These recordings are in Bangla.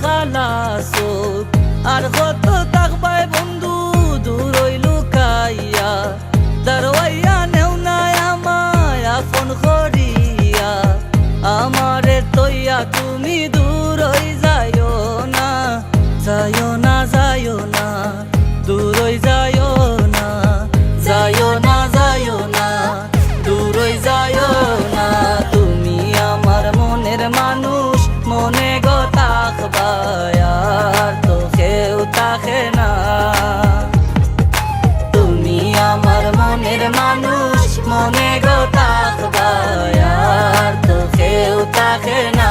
খালাসুক আর কত তাকবাই বন্ধু দূর হইলু কাইয়া দারওয়াইয়া নেও নাই আমায় আপন করিয়া আমারে তৈয়া তুমি দূর হই যাইও না যাইও না যাইও না দূর হই যাইও না যাইও না যাইও না দূর হই যাইও না তুমি আমার মনের মানুষ মনে গো তাকবাই আর তো কেউ তাকে না তুমি আমার মনের মানুষ মনে গো তাকবাই আর তো কেউ তাকে না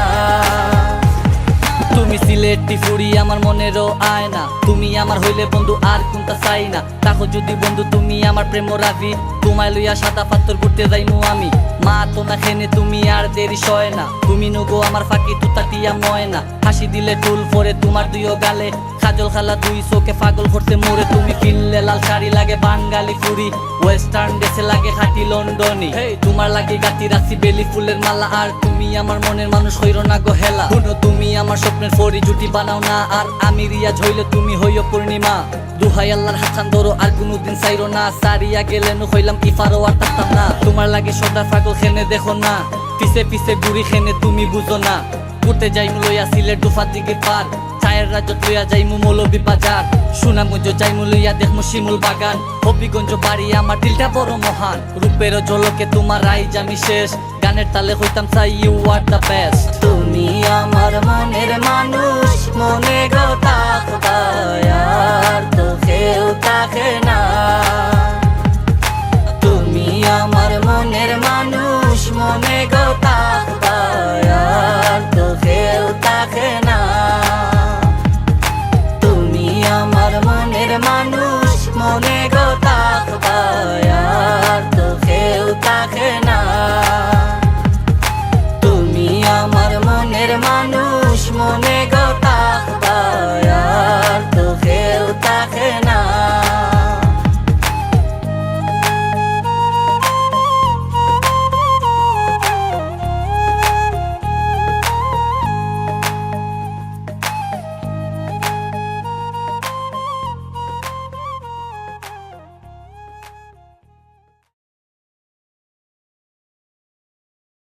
তুমি সিলেটি ফুরি আমার মনেরও আয়না তুমি আমার হইলে বন্ধু আর কোনটা চাই না তাকো যদি বন্ধু তুমি আমার প্রেম রাখি তোমায় লইয়া সাদা পাথর ঘুরতে যাইমু আমি মা তো না খেনে তুমি আর দেরি সয় না তুমি নগো আমার ফাঁকি তুতাটিয়া ময়না হাসি দিলে টুল পরে তোমার দুইও গালে কাজল খালা দুই চোখে পাগল করতে মোরে তুমি কিনলে লাল শাড়ি লাগে বাঙালি ফুরি ওয়েস্টার্ন ড্রেসে লাগে খাঁটি লন্ডনি তোমার লাগে গাতি রাখছি বেলি ফুলের মালা আর তুমি আমার মনের মানুষ হইরো না গো হেলা শুনো তুমি আমার স্বপ্নের ফরি জুটি বানাও না আর আমি রিয়াজ হইলে তুমি হইও পূর্ণিমা দুহাই আল্লাহর হাসান ধরো আর কোনোদিন চাইরো না সারিয়া গেলে নু হইলাম ইফারও আর তাতাম না তোমার লাগে সদা পাগল খেনে দেখো না পিছে পিছে ঘুরি খেনে তুমি বুঝো না ঘুরতে যাইমু লইয়া সিলেট দুফার দিকে পার চায়ের রাজ্য লইয়া যাইমু মৌলবী বাজার সুনামগঞ্জ যাইমু লইয়া দেখমু শিমুল বাগান হবিগঞ্জ বাড়ি আমার দিলটা বড় মহান রূপের ঝলকে তোমার আইজ আমি শেষ গানের তালে হইতাম চাই ইউ আর দ্য বেস্ট তুমি আমার মনের মানুষ মনে গো তাকবাই আর তো কেউ তাকে না তুমি আমার মনের মানুষ মনে গো তাকবাই আর তো কেউ তাকে না তুমি আমার মনের মানুষ মনে গো তাকবাই আর তো কেউ তাকে না।